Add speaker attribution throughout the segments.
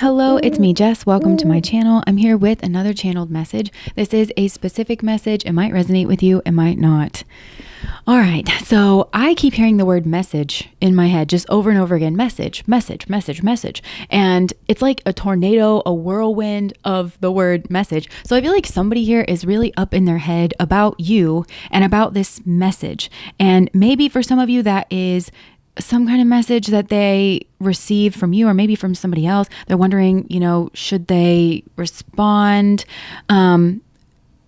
Speaker 1: Hello, it's me, Jess. Welcome to my channel. I'm here with another channeled message. This is a specific message. It might resonate with you, it might not. All right, so I keep hearing the word message in my head just over and over again. Message, message, message, message. And it's like a tornado, a whirlwind of the word message. So I feel like somebody here is really up in their head about you and about this message. And maybe for some of you that is some kind of message that they received from you or maybe from somebody else. They're wondering, should they respond?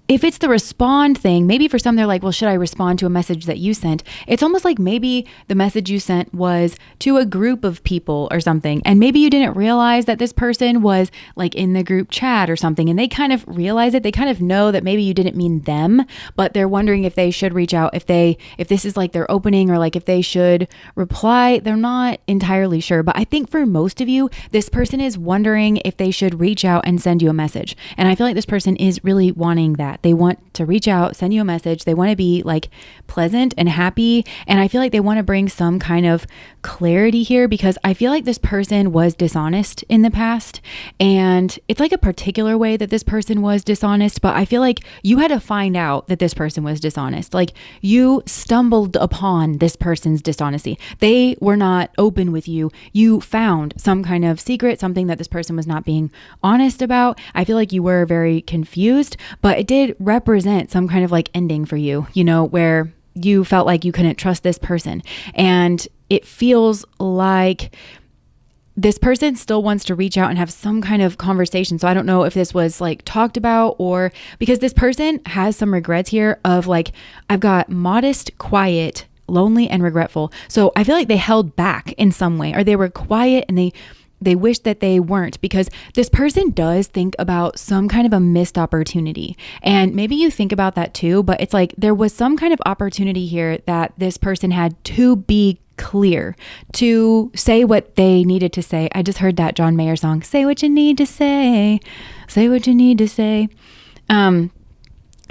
Speaker 1: If it's the respond thing, maybe for some, they're like, well, should I respond to a message that you sent? It's almost like maybe the message you sent was to a group of people or something. And maybe you didn't realize that this person was like in the group chat or something. And they kind of realize it. They kind of know that maybe you didn't mean them, but they're wondering if they should reach out, if this is like their opening or like if they should reply. They're not entirely sure. But I think for most of you, this person is wondering if they should reach out and send you a message. And I feel like this person is really wanting that. They want to reach out, send you a message. They want to be like pleasant and happy. And I feel like they want to bring some kind of clarity here because I feel like this person was dishonest in the past. And it's like a particular way that this person was dishonest, but I feel like you had to find out that this person was dishonest. Like you stumbled upon this person's dishonesty. They were not open with you. You found some kind of secret, something that this person was not being honest about. I feel like you were very confused, but it did represent some kind of like ending for you, where you felt like you couldn't trust this person. And it feels like this person still wants to reach out and have some kind of conversation. So I don't know if this was like talked about or because this person has some regrets here of like, I've got modest, quiet, lonely, and regretful. So I feel like they held back in some way, or they were quiet and they wish that they weren't, because this person does think about some kind of a missed opportunity. And maybe you think about that too, but it's like there was some kind of opportunity here that this person had to be clear, to say what they needed to say. I just heard that John Mayer song, say what you need to say what you need to say.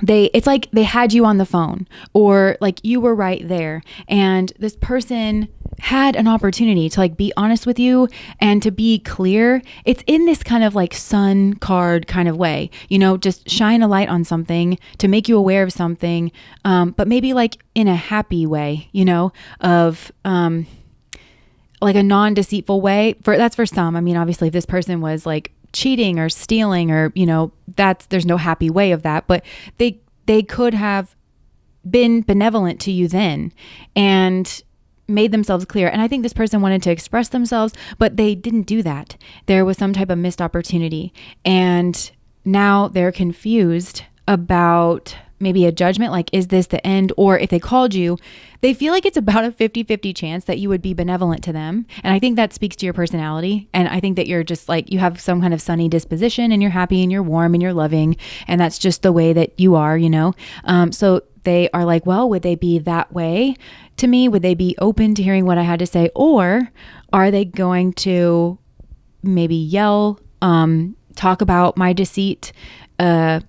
Speaker 1: It's like they had you on the phone or like you were right there, and this person had an opportunity to like be honest with you and to be clear. It's in this kind of like sun card kind of way, just shine a light on something to make you aware of something, but maybe like in a happy way, of like a non-deceitful way. That's for some. I mean, obviously if this person was like cheating or stealing or, there's no happy way of that, but they could have been benevolent to you then and made themselves clear. And I think this person wanted to express themselves, but they didn't do that. There was some type of missed opportunity. And now they're confused about maybe a judgment, like, is this the end? Or if they called you, they feel like it's about a 50-50 chance that you would be benevolent to them. And I think that speaks to your personality. And I think that you're just like, you have some kind of sunny disposition and you're happy and you're warm and you're loving. And that's just the way that you are, So they are like, well, would they be that way to me? Would they be open to hearing what I had to say? Or are they going to maybe yell, talk about my deceit, and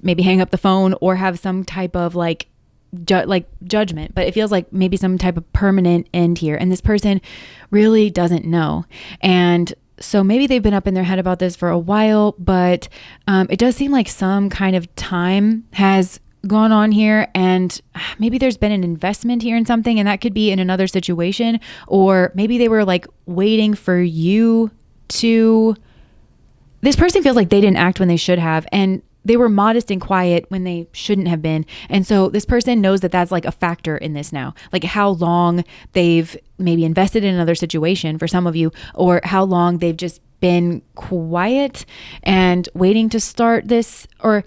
Speaker 1: maybe hang up the phone or have some type of like judgment? But it feels like maybe some type of permanent end here. And this person really doesn't know. And so maybe they've been up in their head about this for a while, but it does seem like some kind of time has gone on here, and maybe there's been an investment here in something, and that could be in another situation, or maybe they were like waiting for you to. This person feels like they didn't act when they should have, and they were modest and quiet when they shouldn't have been. And so this person knows that that's like a factor in this now, like how long they've maybe invested in another situation for some of you, or how long they've just been quiet and waiting to start this, or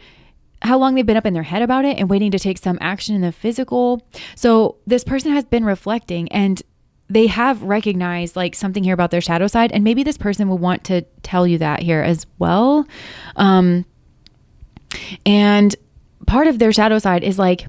Speaker 1: how long they've been up in their head about it and waiting to take some action in the physical. So this person has been reflecting, and they have recognized like something here about their shadow side. And maybe this person will want to tell you that here as well. And part of their shadow side is like,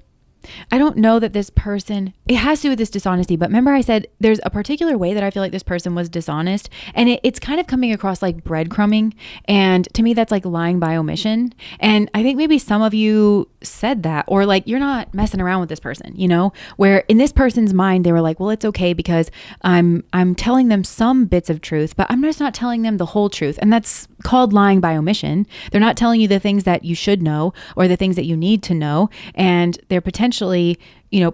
Speaker 1: I don't know that this person, it has to do with this dishonesty, but remember I said there's a particular way that I feel like this person was dishonest, and it's kind of coming across like breadcrumbing. And to me, that's like lying by omission. And I think maybe some of you said that, or like, you're not messing around with this person, where in this person's mind, they were like, well, it's okay because I'm telling them some bits of truth, but I'm just not telling them the whole truth. And that's called lying by omission. They're not telling you the things that you should know or the things that you need to know. And they're potentially,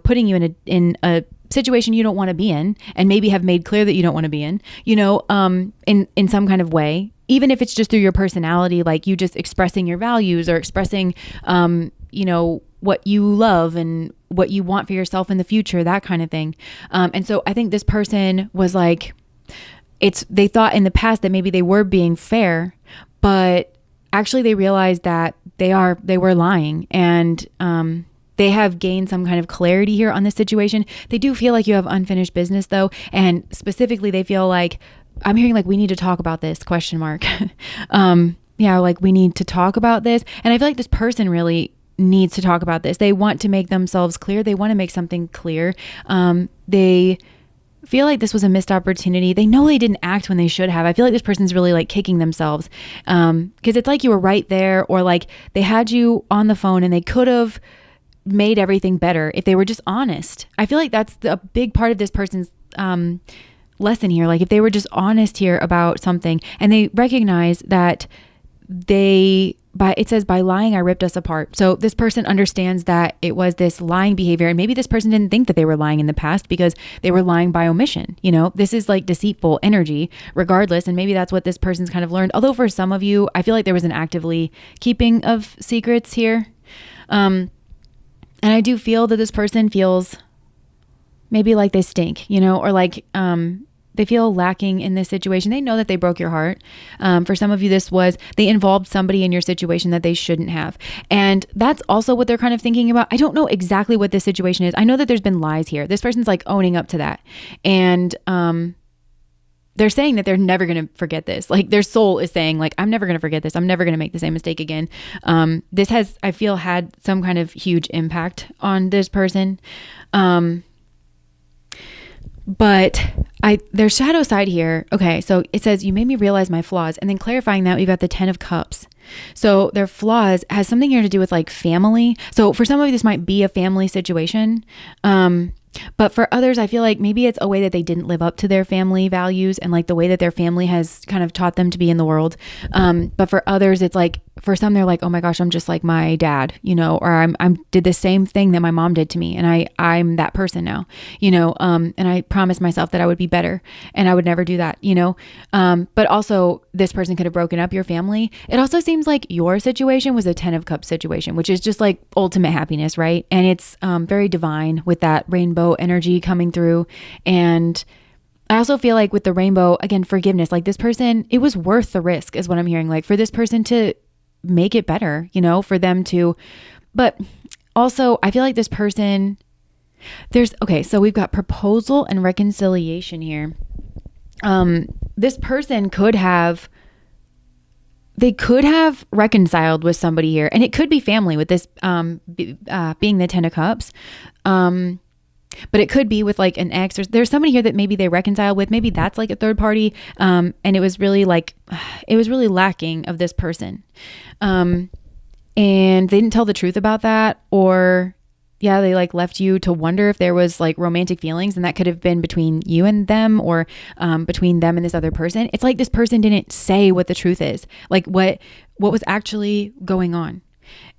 Speaker 1: putting you in a situation you don't want to be in, and maybe have made clear that you don't want to be in, in some kind of way, even if it's just through your personality, like you just expressing your values or expressing, what you love and what you want for yourself in the future, that kind of thing. And so I think this person was like, they thought in the past that maybe they were being fair, but actually they realized that they were lying, and they have gained some kind of clarity here on this situation. They do feel like you have unfinished business though. And specifically they feel like, I'm hearing like, we need to talk about this ? Like we need to talk about this. And I feel like this person really needs to talk about this. They want to make themselves clear. They want to make something clear. They feel like this was a missed opportunity. They know they didn't act when they should have. I feel like this person's really like kicking themselves, because it's like you were right there, or like they had you on the phone and they could have made everything better if they were just honest. I feel like that's a big part of this person's lesson here. Like if they were just honest here about something, and they recognize that it says by lying I ripped us apart. So this person understands that it was this lying behavior, and maybe this person didn't think that they were lying in the past because they were lying by omission. This is like deceitful energy regardless, and maybe that's what this person's kind of learned. Although for some of you, I feel like there was an actively keeping of secrets here. And I do feel that this person feels maybe like they stink, or like they feel lacking in this situation. They know that they broke your heart. For some of you, they involved somebody in your situation that they shouldn't have. And that's also what they're kind of thinking about. I don't know exactly what this situation is. I know that there's been lies here. This person's like owning up to that. And they're saying that they're never going to forget this. Like their soul is saying like, I'm never going to forget this. I'm never going to make the same mistake again. This has, I feel, had some kind of huge impact on this person. But their shadow side here. Okay. So it says, you made me realize my flaws. And then clarifying that, we've got the 10 of Cups. So their flaws has something here to do with like family. So for some of you, this might be a family situation. But for others, I feel like maybe it's a way that they didn't live up to their family values and like the way that their family has kind of taught them to be in the world. But for others, it's like, for some, they're like, oh my gosh, I'm just like my dad, or I'm did the same thing that my mom did to me. And I'm that person now, and I promised myself that I would be better and I would never do that, but also this person could have broken up your family. It also seems like your situation was a 10 of Cups situation, which is just like ultimate happiness, right? And it's very divine with that rainbow energy coming through. And I also feel like with the rainbow, again, forgiveness, like this person, it was worth the risk is what I'm hearing. Like for this person to make it better, for them to, but also I feel like this person, so we've got proposal and reconciliation here. This person could have reconciled with somebody here, and it could be family with this, being the 10 of Cups. But it could be with like an ex, or there's somebody here that maybe they reconcile with, maybe that's like a third party. And it was really lacking of this person. And they didn't tell the truth about that, or they like left you to wonder if there was like romantic feelings, and that could have been between you and them, or between them and this other person. It's like this person didn't say what the truth is, like what was actually going on.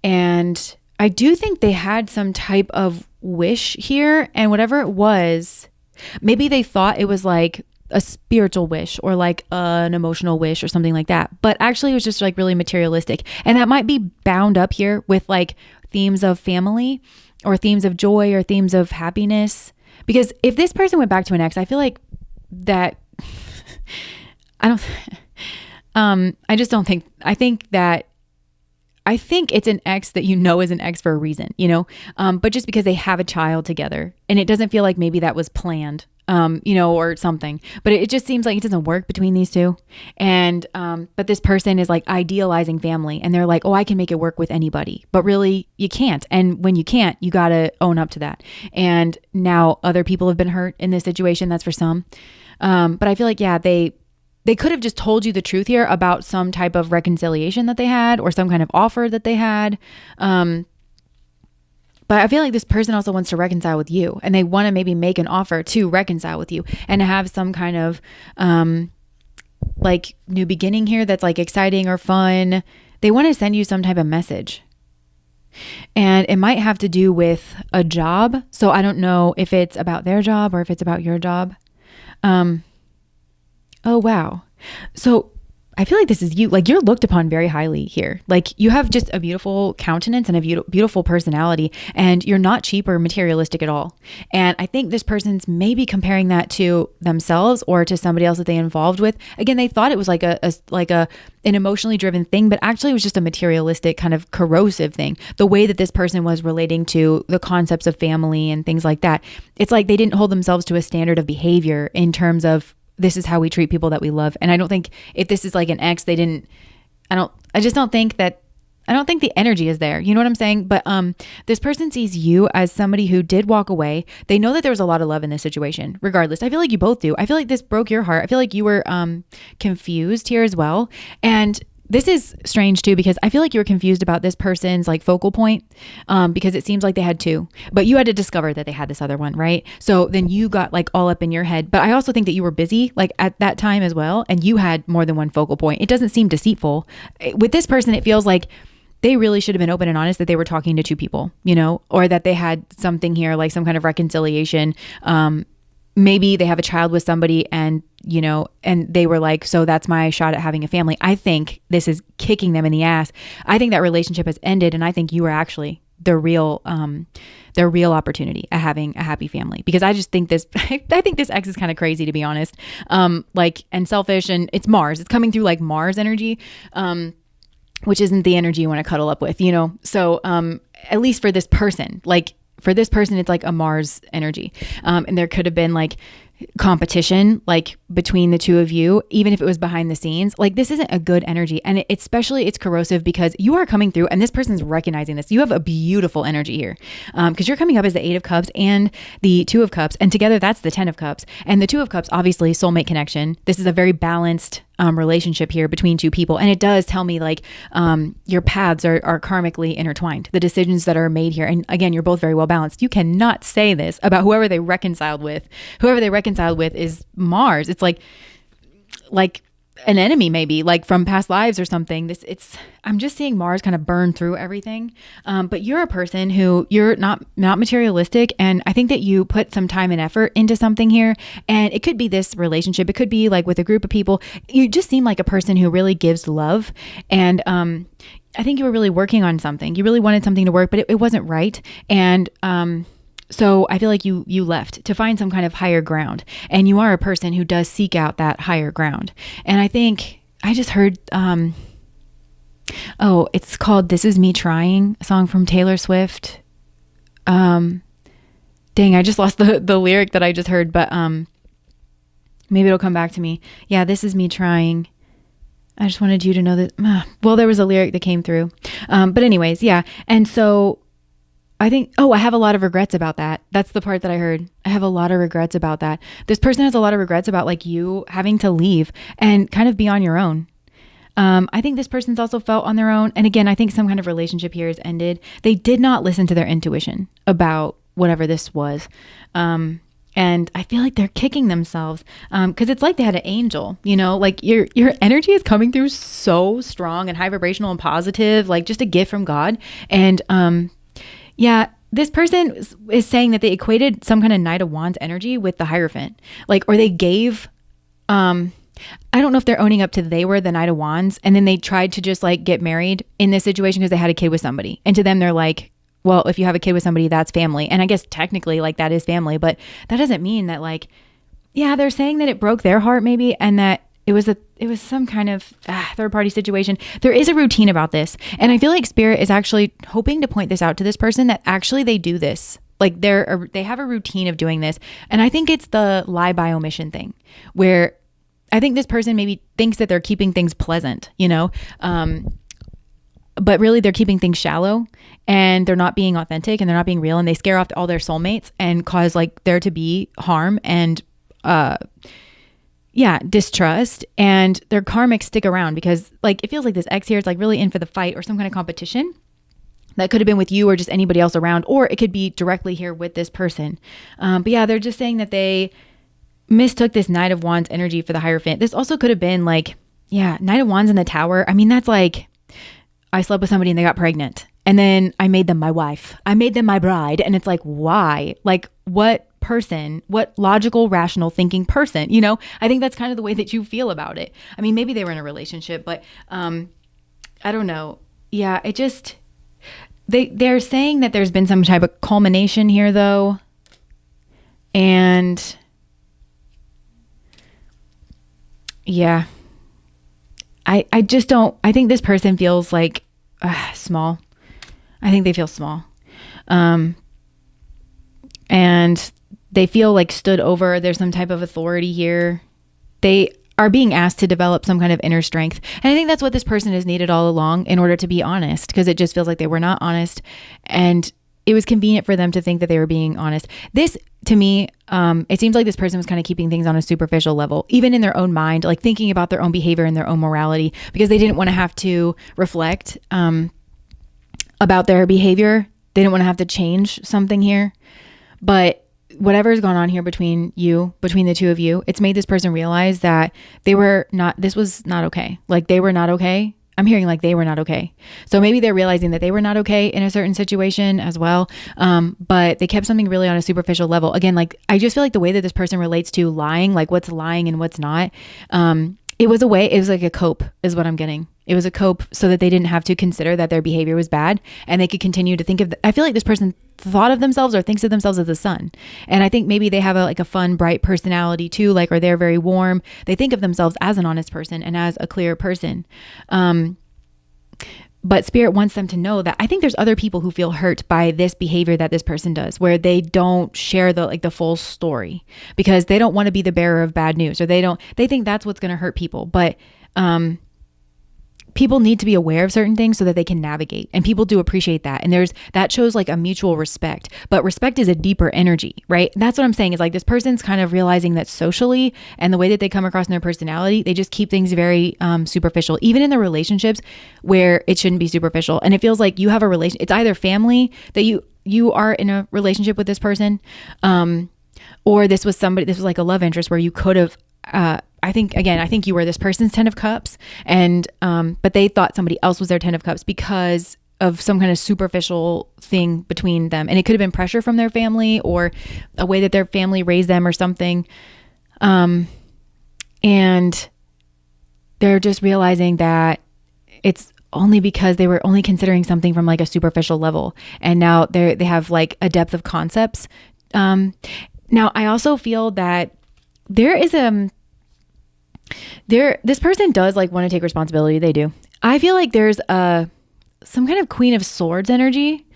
Speaker 1: And I do think they had some type of wish here, and whatever it was, maybe they thought it was like a spiritual wish or like an emotional wish or something like that, but actually it was just like really materialistic. And that might be bound up here with like themes of family or themes of joy or themes of happiness. Because if this person went back to an ex, I feel like that I think it's an ex that is an ex for a reason, but just because they have a child together, and it doesn't feel like maybe that was planned. or something. But it just seems like it doesn't work between these two. And, but this person is like idealizing family and they're like, oh, I can make it work with anybody, but really you can't. And when you can't, you got to own up to that. And now other people have been hurt in this situation. That's for some. But I feel like, yeah, they could have just told you the truth here about some type of reconciliation that they had or some kind of offer that they had. But I feel like this person also wants to reconcile with you and they want to maybe make an offer to reconcile with you and have some kind of like new beginning here that's like exciting or fun. They want to send you some type of message. And it might have to do with a job. So I don't know if it's about their job or if it's about your job. Oh, wow. So I feel like this is you. Like you're looked upon very highly here. Like you have just a beautiful countenance and a beautiful personality and you're not cheap or materialistic at all. And I think this person's maybe comparing that to themselves or to somebody else that they involved with. Again, they thought it was like an emotionally driven thing, but actually it was just a materialistic kind of corrosive thing. The way that this person was relating to the concepts of family and things like that. It's like they didn't hold themselves to a standard of behavior in terms of this is how we treat people that we love. And I don't think if this is like an ex, I don't think the energy is there. You know what I'm saying? But this person sees you as somebody who did walk away. They know that there was a lot of love in this situation. Regardless, I feel like you both do. I feel like this broke your heart. I feel like you were confused here as well. And this is strange too, because I feel like you were confused about this person's like focal point because it seems like they had two, but you had to discover that they had this other one, right? So then you got like all up in your head. But I also think that you were busy like at that time as well. And you had more than one focal point. It doesn't seem deceitful. With this person, it feels like they really should have been open and honest that they were talking to two people, or that they had something here, like some kind of reconciliation. Maybe they have a child with somebody and they were like, so that's my shot at having a family. I think this is kicking them in the ass. I think that relationship has ended. And I think you were actually the real opportunity at having a happy family, because I just think I think this ex is kind of crazy, to be honest. And selfish, and it's Mars. It's coming through like Mars energy, which isn't the energy you want to cuddle up with, So, at least for this person, it's like a Mars energy. And there could have been like competition, like between the two of you, even if it was behind the scenes. Like this isn't a good energy. And especially it's corrosive because you are coming through and this person's recognizing this. You have a beautiful energy here because you're coming up as the 8 of Cups and the 2 of Cups. And together that's the 10 of Cups. And the 2 of Cups, obviously soulmate connection. This is a very balanced relationship here between two people. And it does tell me like your paths are karmically intertwined, the decisions that are made here. And again, you're both very well balanced. You cannot say this about whoever they reconciled with. Whoever they reconciled with is Mars. It's like an enemy, maybe like from past lives or something. I'm just seeing Mars kind of burn through everything. But you're a person who you're not materialistic. And I think that you put some time and effort into something here. And it could be this relationship. It could be like with a group of people. You just seem like a person who really gives love. And, I think you were really working on something. You really wanted something to work, but it wasn't right. And, so I feel like you left to find some kind of higher ground, and you are a person who does seek out that higher ground. And I think I just heard, it's called "This Is Me Trying," a song from Taylor Swift. Dang, I just lost the lyric that I just heard, but maybe it'll come back to me. Yeah, "This Is Me Trying." I just wanted you to know that. Well, there was a lyric that came through, but anyways, yeah. And so I think, I have a lot of regrets about that. That's the part that I heard. I have a lot of regrets about that. This person has a lot of regrets about like you having to leave and kind of be on your own. I think this person's also felt on their own. And again, I think some kind of relationship here has ended. They did not listen to their intuition about whatever this was. And I feel like they're kicking themselves because it's like they had an angel, like your energy is coming through so strong and high vibrational and positive, like just a gift from God. And, yeah, this person is saying that they equated some kind of Knight of Wands energy with the Hierophant, or they gave, I don't know if they're owning up to they were the Knight of Wands, and then they tried to just like get married in this situation because they had a kid with somebody. And to them, they're like, well, if you have a kid with somebody, that's family. And I guess technically like that is family, but that doesn't mean that like, yeah, they're saying that it broke their heart maybe, and that it was some kind of third party situation. There is a routine about this. And I feel like Spirit is actually hoping to point this out to this person, that actually they do this. Like they have a routine of doing this. And I think it's the lie by omission thing, where I think this person maybe thinks that they're keeping things pleasant, but really they're keeping things shallow, and they're not being authentic, and they're not being real, and they scare off all their soulmates and cause like there to be harm and distrust, and their karmics stick around because like it feels like this ex here is like really in for the fight or some kind of competition that could have been with you or just anybody else around, or it could be directly here with this person. But yeah, they're just saying that they mistook this Knight of Wands energy for the Hierophant. This also could have been like, Knight of Wands in the Tower. I mean, that's like, I slept with somebody and they got pregnant, and then I made them my wife. I made them my bride. And it's like, why? Like what logical, rational thinking person, I think that's kind of the way that you feel about it. I mean, maybe they were in a relationship, but I don't know. Yeah, it just, they're saying that there's been some type of culmination here though. And yeah, I just don't, I think this person feels like small. I think they feel small. And they feel like stood over. There's some type of authority here. They are being asked to develop some kind of inner strength. And I think that's what this person has needed all along in order to be honest, because it just feels like they were not honest. And it was convenient for them to think that they were being honest. This, to me, it seems like this person was kind of keeping things on a superficial level, even in their own mind, like thinking about their own behavior and their own morality, because they didn't want to have to reflect about their behavior. They didn't want to have to change something here. But whatever's gone on here between the two of you, it's made this person realize that this was not okay. Like they were not okay. I'm hearing like they were not okay. So maybe they're realizing that they were not okay in a certain situation as well. But they kept something really on a superficial level. Again, like I just feel like the way that this person relates to lying, like what's lying and what's not, it was like a cope is what I'm getting. It was a cope so that they didn't have to consider that their behavior was bad, and they could continue to think of, I feel like this person thought of themselves or thinks of themselves as the sun. And I think maybe they have a fun, bright personality too, or they're very warm. They think of themselves as an honest person and as a clear person. But Spirit wants them to know that I think there's other people who feel hurt by this behavior that this person does, where they don't share the full story because they don't want to be the bearer of bad news, or they think that's what's going to hurt people. But, people need to be aware of certain things so that they can navigate, and people do appreciate that. And that shows like a mutual respect, but respect is a deeper energy, right? That's what I'm saying is like this person's kind of realizing that socially and the way that they come across in their personality, they just keep things very superficial, even in their relationships where it shouldn't be superficial. And it feels like you have a relation. It's either family that you are in a relationship with this person, or this was like a love interest where you could have, I think you were this person's 10 of cups, and but they thought somebody else was their 10 of cups because of some kind of superficial thing between them. And it could have been pressure from their family or a way that their family raised them or something. And they're just realizing that it's only because they were only considering something from like a superficial level. And now they have like a depth of concepts. Now I also feel that this person does like want to take responsibility. They do. I feel like there's some kind of Queen of Swords energy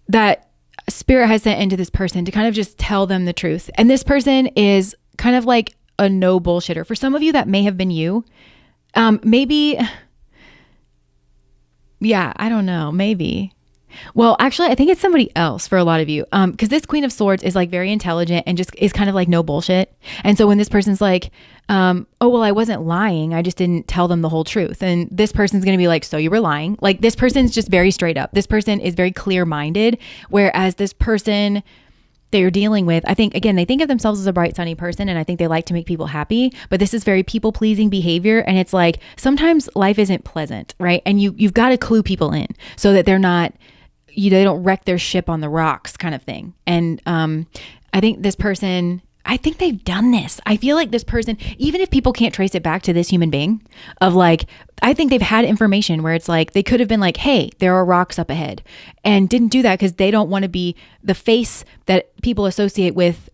Speaker 1: that Spirit has sent into this person to kind of just tell them the truth. And this person is kind of like a no bullshitter. For some of you, that may have been you. Maybe. Yeah, I don't know. Maybe. Well, actually, I think it's somebody else for a lot of you. Because this Queen of Swords is like very intelligent and just is kind of like no bullshit. And so when this person's like, oh, well, I wasn't lying, I just didn't tell them the whole truth. And this person's going to be like, so you were lying. Like this person's just very straight up. This person is very clear-minded. Whereas this person that you're dealing with, I think, again, they think of themselves as a bright, sunny person, and I think they like to make people happy, but this is very people-pleasing behavior, and it's like, sometimes life isn't pleasant, right? And you've got to clue people in so that they're not, they don't wreck their ship on the rocks kind of thing. And I think this person, I think they've done this. I feel like this person, even if people can't trace it back to this human being, of like, I think they've had information where it's like, they could have been like, hey, there are rocks up ahead, and didn't do that because they don't want to be the face that people associate with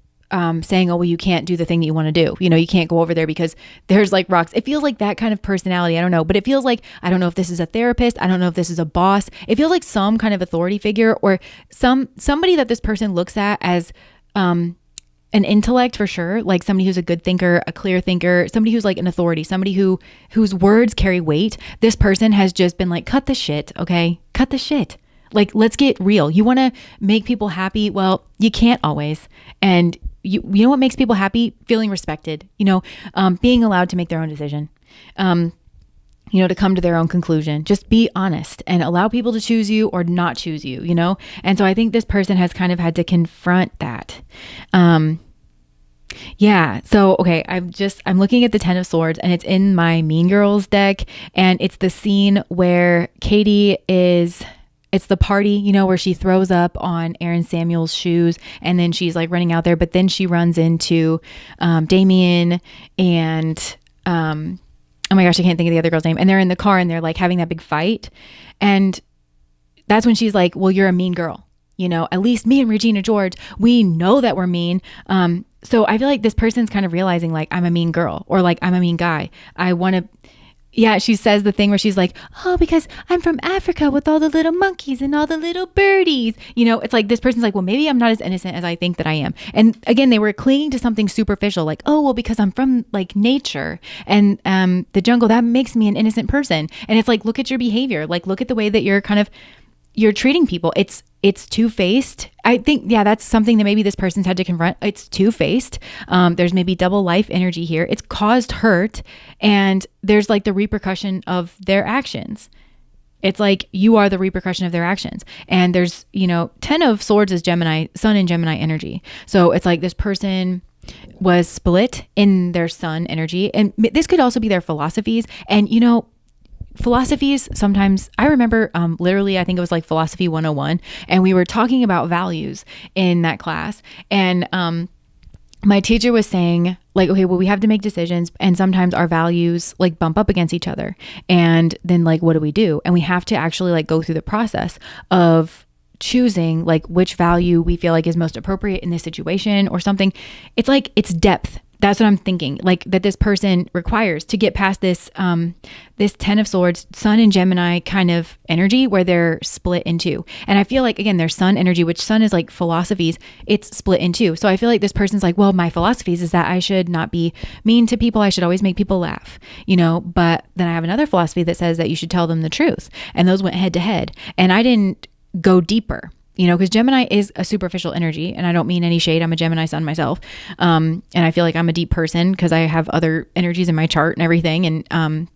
Speaker 1: saying, oh, well, you can't do the thing that you want to do. You can't go over there because there's like rocks. It feels like that kind of personality. I don't know, but it feels like, I don't know if this is a therapist. I don't know if this is a boss. It feels like some kind of authority figure or somebody that this person looks at as, an intellect for sure, like somebody who's a good thinker, a clear thinker, somebody who's like an authority, somebody whose words carry weight. This person has just been like, cut the shit, okay? Cut the shit. Like, let's get real. You want to make people happy? Well, you can't always. And you know what makes people happy? Feeling respected, being allowed to make their own decision, to come to their own conclusion. Just be honest and allow people to choose you or not choose you, And so I think this person has kind of had to confront that. Yeah. So, okay. I'm looking at the 10 of Swords and it's in my Mean Girls deck. And it's the scene where it's the party, where she throws up on Aaron Samuel's shoes and then she's like running out there, but then she runs into Damien and, oh my gosh, I can't think of the other girl's name. And they're in the car and they're like having that big fight. And that's when she's like, well, you're a mean girl. At least me and Regina George, we know that we're mean. So I feel like this person's kind of realizing like, I'm a mean girl or like, I'm a mean guy. She says the thing where she's like, oh, because I'm from Africa with all the little monkeys and all the little birdies. It's like this person's like, well, maybe I'm not as innocent as I think that I am. And again, they were clinging to something superficial, like, oh, well, because I'm from like nature and the jungle, that makes me an innocent person. And it's like, look at your behavior. Like, look at the way that you're treating people. It's two-faced. I think, that's something that maybe this person's had to confront. It's two-faced. There's maybe double life energy here. It's caused hurt and there's like the repercussion of their actions. It's like you are the repercussion of their actions. And there's, 10 of Swords is Gemini, Sun and Gemini energy. So it's like this person was split in their Sun energy. And this could also be their philosophies. And, philosophies sometimes, I remember literally, I think it was like Philosophy 101, and we were talking about values in that class. And my teacher was saying like, okay, well, we have to make decisions and sometimes our values like bump up against each other. And then like, what do we do? And we have to actually like go through the process of choosing like which value we feel like is most appropriate in this situation or something. It's like, it's depth. That's what I'm thinking, like that this person requires to get past this, this 10 of Swords, Sun and Gemini kind of energy where they're split in two. And I feel like, again, there's Sun energy, which Sun is like philosophies, it's split in two. So I feel like this person's like, well, my philosophies is that I should not be mean to people. I should always make people laugh, but then I have another philosophy that says that you should tell them the truth. And those went head to head. And I didn't go deeper. Because Gemini is a superficial energy, and I don't mean any shade. I'm a Gemini sun myself. And I feel like I'm a deep person because I have other energies in my chart and everything. And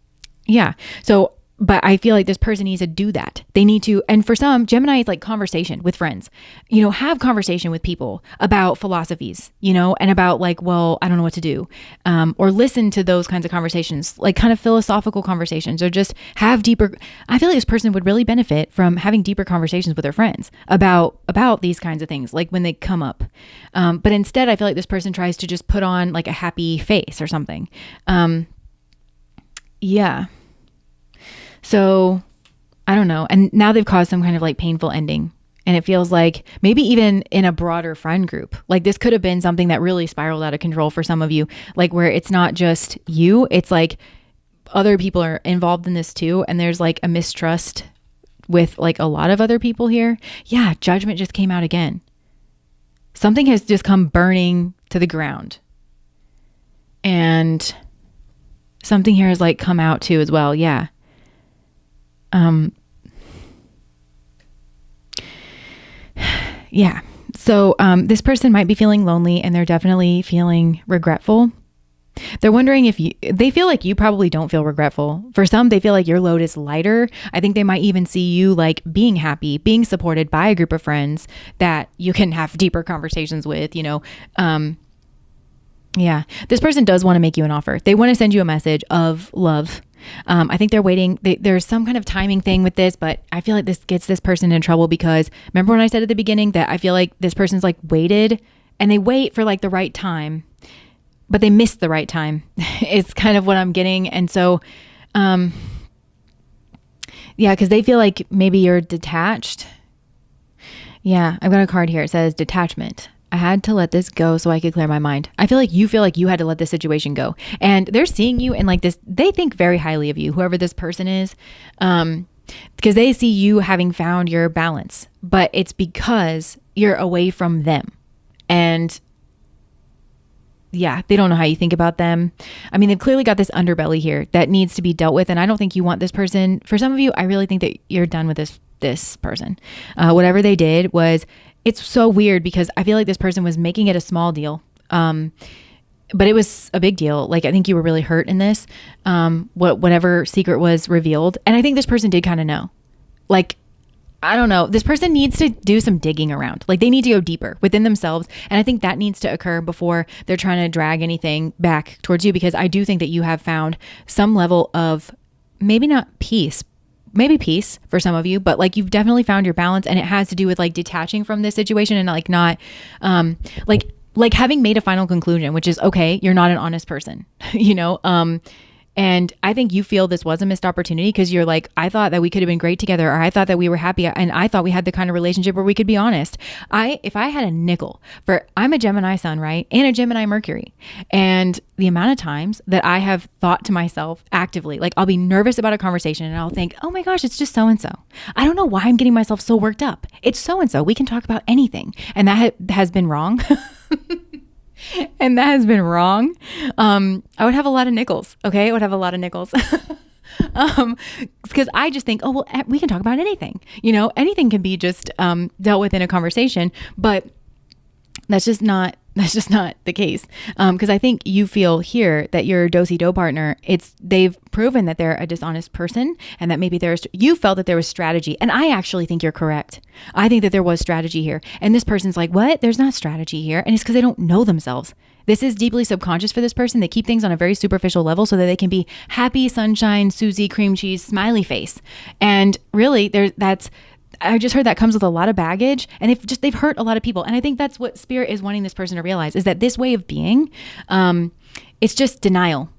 Speaker 1: so, but I feel like this person needs to do that. They need to, and for some, Gemini is like conversation with friends, have conversation with people about philosophies, and about like, well, I don't know what to do. Or listen to those kinds of conversations, like kind of philosophical conversations, or just have deeper, I feel like this person would really benefit from having deeper conversations with their friends about these kinds of things, like when they come up. But instead, I feel like this person tries to just put on like a happy face or something. So I don't know. And now they've caused some kind of like painful ending. And it feels like maybe even in a broader friend group, like this could have been something that really spiraled out of control for some of you, like where it's not just you, it's like other people are involved in this too. And there's like a mistrust with like a lot of other people here. Yeah. Judgment just came out again. Something has just come burning to the ground. And something here has like come out too as well. Yeah. Yeah. So, this person might be feeling lonely and they're definitely feeling regretful. They're wondering if they feel like you probably don't feel regretful. For some, they feel like your load is lighter. I think they might even see you like being happy, being supported by a group of friends that you can have deeper conversations with, yeah. This person does want to make you an offer. They want to send you a message of love. I think they're waiting. There's some kind of timing thing with this, but I feel like this gets this person in trouble because remember when I said at the beginning that I feel like this person's like waited and they wait for like the right time, but they missed the right time. It's kind of what I'm getting. And so, because they feel like maybe you're detached. Yeah, I've got a card here. It says detachment. I had to let this go so I could clear my mind. I feel like you had to let this situation go. And they're seeing you in like this, they think very highly of you, whoever this person is, because they see you having found your balance, but it's because you're away from them. And yeah, they don't know how you think about them. I mean, they've clearly got this underbelly here that needs to be dealt with. And I don't think you want this person. For some of you, I really think that you're done with this person. Whatever they did was, it's so weird because I feel like this person was making it a small deal. But it was a big deal. Like, I think you were really hurt in this, whatever secret was revealed. And I think this person did kind of know. Like, I don't know. This person needs to do some digging around. Like, they need to go deeper within themselves. And I think that needs to occur before they're trying to drag anything back towards you, because I do think that you have found some level of maybe not peace, maybe peace for some of you, but like you've definitely found your balance, and it has to do with like detaching from this situation and like not, like having made a final conclusion, which is, okay, you're not an honest person, you know? And I think you feel this was a missed opportunity because you're like, I thought that we could have been great together, or I thought that we were happy, and I thought we had the kind of relationship where we could be honest. If I had a nickel for, I'm a Gemini sun, right? And a Gemini Mercury. And the amount of times that I have thought to myself actively, like I'll be nervous about a conversation and I'll think, oh my gosh, it's just so-and-so. I don't know why I'm getting myself so worked up. It's so-and-so. We can talk about anything. And that has been wrong. And that has been wrong. I would have a lot of nickels. Okay. I would have a lot of nickels. Because I just think, oh, well, we can talk about anything, you know, anything can be just, dealt with in a conversation, but that's just not the case. Because I think you feel here that your do-si-do partner, they've proven that they're a dishonest person, and that maybe you felt that there was strategy. And I actually think you're correct. I think that there was strategy here. And this person's like, what? There's not strategy here. And it's because they don't know themselves. This is deeply subconscious for this person. They keep things on a very superficial level so that they can be happy, sunshine, Susie, cream cheese, smiley face. And really I just heard that comes with a lot of baggage, and they've hurt a lot of people. And I think that's what Spirit is wanting this person to realize, is that this way of being, it's just denial.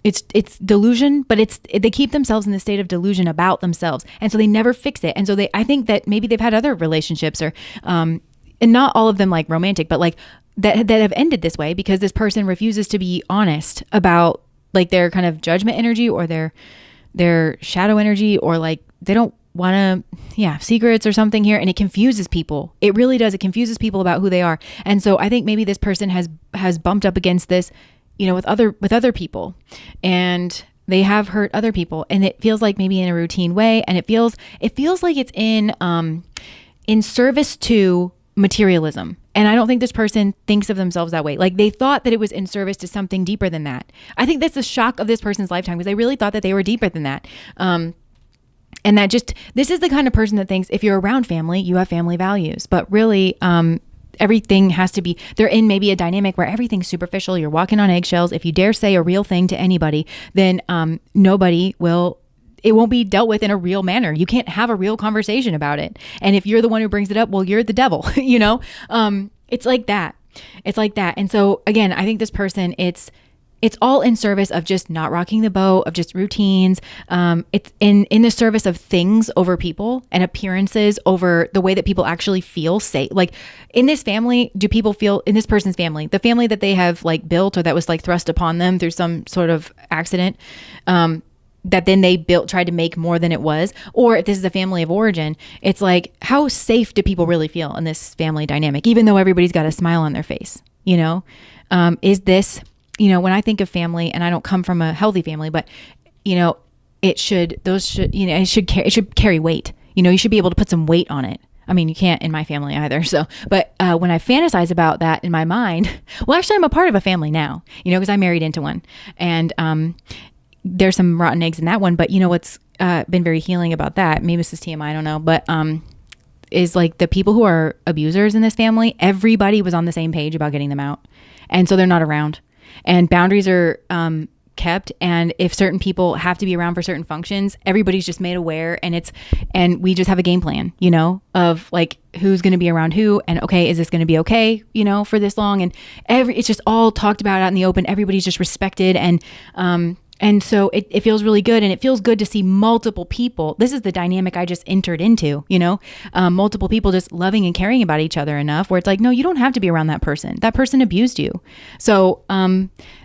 Speaker 1: It's delusion, but they keep themselves in the state of delusion about themselves. And so they never fix it. And so I think that maybe they've had other relationships, or, and not all of them like romantic, but like that have ended this way because this person refuses to be honest about like their kind of judgment energy, or their shadow energy, or like they don't want to, secrets or something here. And it confuses people. It really does. It confuses people about who they are. And so I think maybe this person has bumped up against this, you know, with other people, and they have hurt other people. And it feels like maybe in a routine way. And it feels like it's in service to materialism. And I don't think this person thinks of themselves that way. Like, they thought that it was in service to something deeper than that. I think that's the shock of this person's lifetime, because they really thought that they were deeper than that. And that this is the kind of person that thinks if you're around family, you have family values. But really, everything has to be, they're in maybe a dynamic where everything's superficial. You're walking on eggshells. If you dare say a real thing to anybody, then it won't be dealt with in a real manner. You can't have a real conversation about it. And if you're the one who brings it up, well, you're the devil, you know? It's like that. It's like that. And so again, I think this person, it's all in service of just not rocking the boat, of just routines. It's in the service of things over people, and appearances over the way that people actually feel safe. Like, in this family, do people feel, in this person's family, the family that they have like built, or that was like thrust upon them through some sort of accident, that then they tried to make more than it was? Or if this is a family of origin, it's like, how safe do people really feel in this family dynamic, even though everybody's got a smile on their face, you know? Is this, you know, when I think of family, and I don't come from a healthy family, but, you know, it should carry weight. You know, you should be able to put some weight on it. I mean, you can't in my family either. So, but when I fantasize about that in my mind, well, actually I'm a part of a family now, you know, because I married into one, and there's some rotten eggs in that one. But you know what's been very healing about that, maybe this is TMI, I don't know, but is like the people who are abusers in this family, everybody was on the same page about getting them out. And so they're not around. And boundaries are kept. And if certain people have to be around for certain functions, everybody's just made aware. And we just have a game plan, you know, of like who's going to be around who, and okay, is this going to be okay, you know, for this long? And it's just all talked about out in the open. Everybody's just respected. And And so it feels really good, and it feels good to see multiple people. This is the dynamic I just entered into, multiple people just loving and caring about each other enough where it's like, no, you don't have to be around that person. That person abused you. So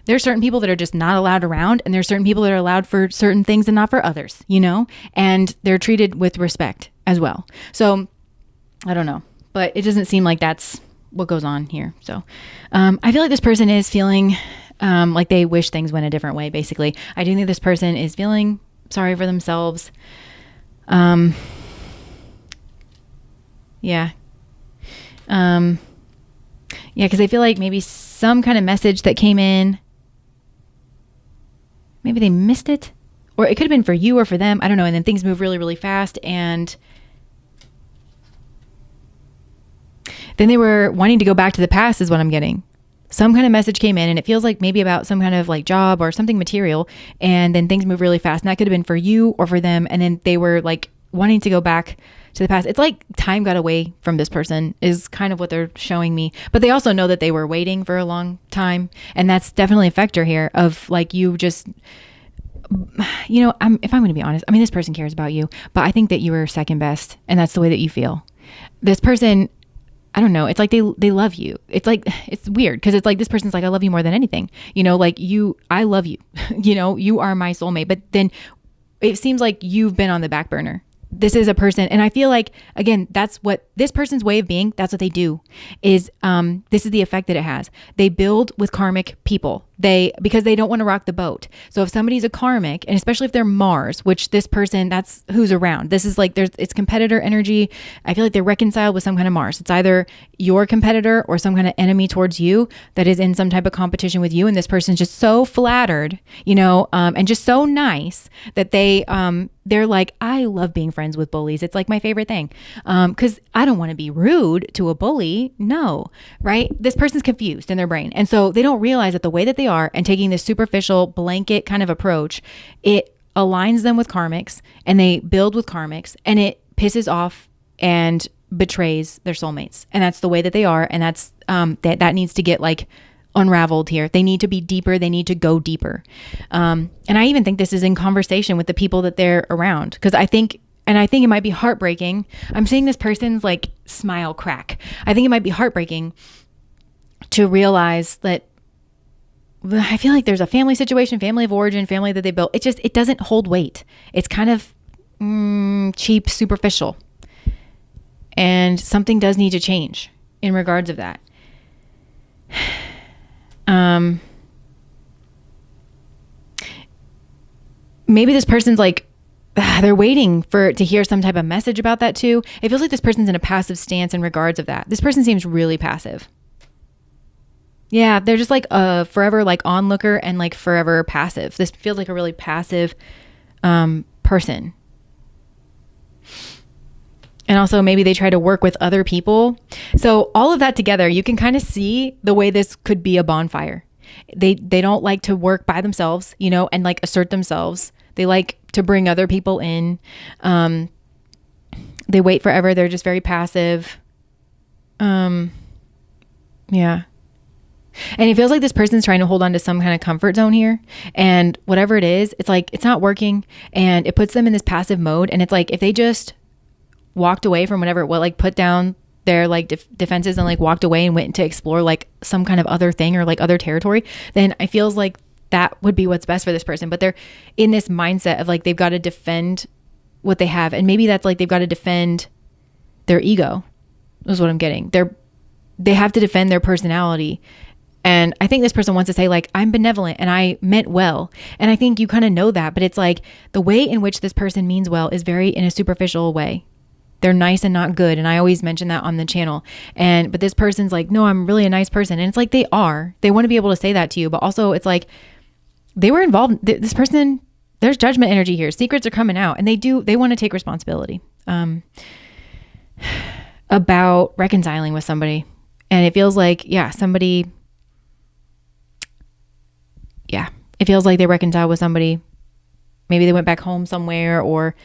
Speaker 1: there's certain people that are just not allowed around, and there's certain people that are allowed for certain things and not for others, and they're treated with respect as well. So I don't know, but it doesn't seem like that's what goes on here. So I feel like this person is feeling like they wish things went a different way, basically. I do think this person is feeling sorry for themselves. Yeah. Yeah, because I feel like maybe some kind of message that came in, maybe they missed it, or it could have been for you or for them. I don't know. And then things move really, really fast, and then they were wanting to go back to the past is what I'm getting. Some kind of message came in, and it feels like maybe about some kind of like job or something material. And then things move really fast, and that could have been for you or for them. And then they were like wanting to go back to the past. It's like time got away from this person is kind of what they're showing me. But they also know that they were waiting for a long time. And that's definitely a factor here of like, you just, if I'm going to be honest, I mean, this person cares about you, but I think that you were second best, and that's the way that you feel. This person, I don't know. It's like they love you. It's like, it's weird because it's like this person's like, I love you more than anything. I love you. You are my soulmate. But then it seems like you've been on the back burner. This is a person, and I feel like, again, that's what this person's way of being, that's what they do, is this is the effect that it has. They build with karmic people. Because they don't want to rock the boat. So if somebody's a karmic, and especially if they're Mars, which this person, that's who's around. This is like, it's competitor energy. I feel like they're reconciled with some kind of Mars. It's either your competitor or some kind of enemy towards you that is in some type of competition with you. And this person's just so flattered, and just so nice that they're like, I love being friends with bullies. It's like my favorite thing. Because I don't want to be rude to a bully. No, right? This person's confused in their brain. And so they don't realize that the way that they are and taking this superficial blanket kind of approach, it aligns them with karmics, and they build with karmics, and it pisses off and betrays their soulmates. And that's the way that they are. And that's, that needs to get like unraveled here. They need to be deeper. They need to go deeper. And I even think this is in conversation with the people that they're around. Because I think it might be heartbreaking. I'm seeing this person's like smile crack. I think it might be heartbreaking to realize that I feel like there's a family situation, family of origin, family that they built. It doesn't hold weight. It's kind of cheap, superficial. And something does need to change in regards of that. Maybe this person's like, they're waiting to hear some type of message about that too. It feels like this person's in a passive stance in regards of that. This person seems really passive. Yeah, they're just like a forever like onlooker and like forever passive. This feels like a really passive person. And also maybe they try to work with other people. So all of that together, you can kind of see the way this could be a bonfire. They don't like to work by themselves, and like assert themselves. They like to bring other people in. They wait forever. They're just very passive. Yeah. And it feels like this person's trying to hold on to some kind of comfort zone here. And whatever it is, it's like, it's not working. And it puts them in this passive mode. And it's like, if they just walked away from whatever, put down their like defenses and like walked away and went to explore like some kind of other thing or like other territory, then it feels like that would be what's best for this person. But they're in this mindset of like, they've got to defend what they have. And maybe that's like, they've got to defend their ego is what I'm getting. They have to defend their personality. And I think this person wants to say like, I'm benevolent and I meant well. And I think you kind of know that, but it's like the way in which this person means well is very in a superficial way. They're nice and not good. And I always mention that on the channel. But this person's like, no, I'm really a nice person. And it's like, they want to be able to say that to you. But also it's like they were involved. This person, there's judgment energy here. Secrets are coming out and they want to take responsibility about reconciling with somebody. And it feels like, it feels like they reconciled with somebody. Maybe they went back home somewhere or,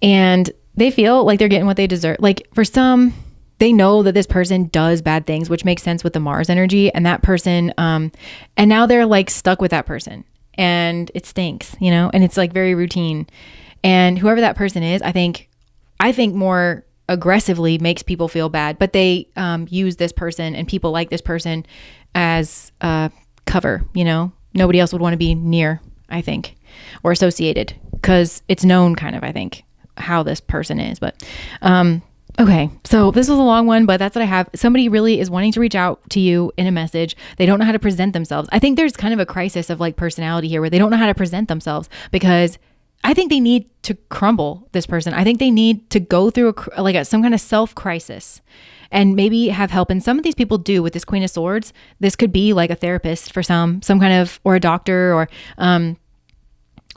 Speaker 1: and they feel like they're getting what they deserve. Like for some, they know that this person does bad things, which makes sense with the Mars energy. And that person, and now they're like stuck with that person, and it stinks, you know, and it's like very routine. And whoever that person is, I think more aggressively makes people feel bad, but they use this person and people like this person as cover, you know. Nobody else would want to be near, I think, or associated, because it's known kind of, I think, how this person is. But okay, so this was a long one, but that's what I have. Somebody really is wanting to reach out to you in a message. They don't know how to present themselves. I think there's kind of a crisis of like personality here, where they don't know how to present themselves, because I think they need to crumble, this person. I think they need to go through some kind of self-crisis and maybe have help. And some of these people do with this Queen of Swords. This could be like a therapist for some kind of, or a doctor,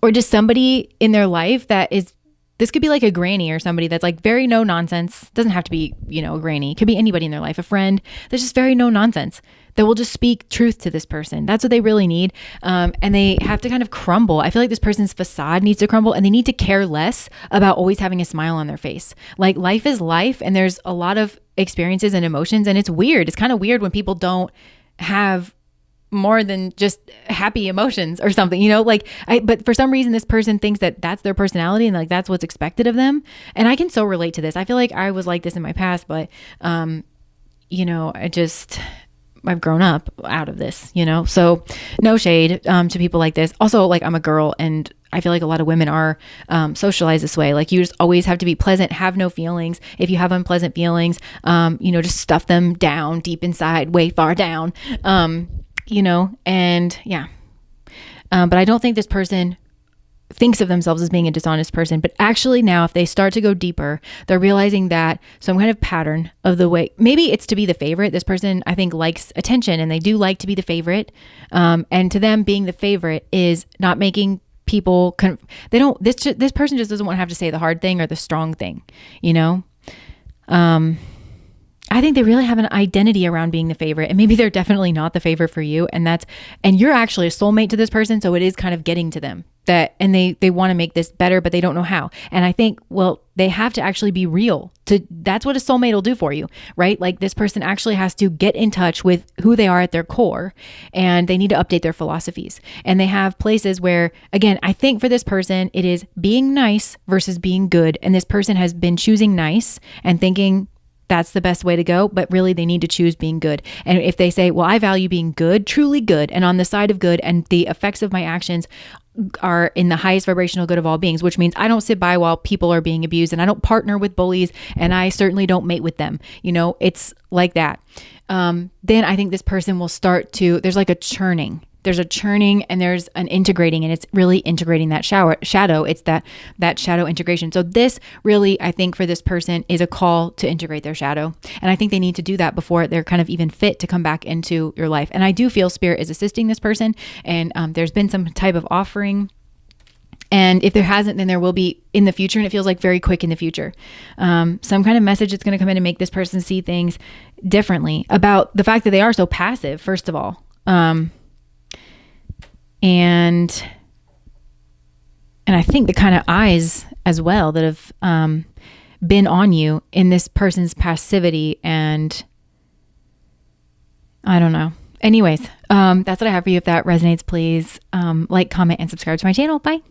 Speaker 1: or just somebody in their life that is, this could be like a granny or somebody that's like very no nonsense. Doesn't have to be, you know, a granny. It could be anybody in their life, a friend that's just very no nonsense, that will just speak truth to this person. That's what they really need. And they have to kind of crumble. I feel like this person's facade needs to crumble, and they need to care less about always having a smile on their face. Like, life is life, and there's a lot of experiences and emotions, and it's weird. It's kind of weird when people don't have more than just happy emotions or something, you know, but for some reason this person thinks that that's their personality, and like that's what's expected of them. And I can so relate to this. I feel like I was like this in my past, but you know, I've grown up out of this, you know, so no shade to people like this. Also, like, I'm a girl, and I feel like a lot of women are socialized this way. Like, you just always have to be pleasant, have no feelings. If you have unpleasant feelings, you know, just stuff them down deep inside, way far down, you know, and yeah. But I don't think this person thinks of themselves as being a dishonest person, but actually now, if they start to go deeper, they're realizing that some kind of pattern of the way, maybe it's to be the favorite. This person, I think, likes attention, and they do like to be the favorite. And to them, being the favorite is not making people, this person just doesn't want to have to say the hard thing or the strong thing, you know? I think they really have an identity around being the favorite, and maybe they're definitely not the favorite for you. And you're actually a soulmate to this person. So it is kind of getting to them and they want to make this better, but they don't know how. And I think, well, they have to actually be real that's what a soulmate will do for you, right? Like, this person actually has to get in touch with who they are at their core, and they need to update their philosophies. And they have places where, again, I think for this person, it is being nice versus being good. And this person has been choosing nice and thinking that's the best way to go, but really they need to choose being good. And if they say, well, I value being good, truly good, and on the side of good, and the effects of my actions are in the highest vibrational good of all beings, which means I don't sit by while people are being abused, and I don't partner with bullies, and I certainly don't mate with them. You know, it's like that. Then I think this person will start to, there's like a churning. There's a churning and there's an integrating, and it's really integrating that shadow. It's that shadow integration. So this really, I think for this person, is a call to integrate their shadow. And I think they need to do that before they're kind of even fit to come back into your life. And I do feel Spirit is assisting this person, and there's been some type of offering. And if there hasn't, then there will be in the future. And it feels like very quick in the future. Some kind of message that's going to come in and make this person see things differently about the fact that they are so passive, first of all. And I think the kind of eyes as well that have been on you in this person's passivity, and I don't know. Anyways, that's what I have for you. If that resonates, please like, comment, and subscribe to my channel. Bye.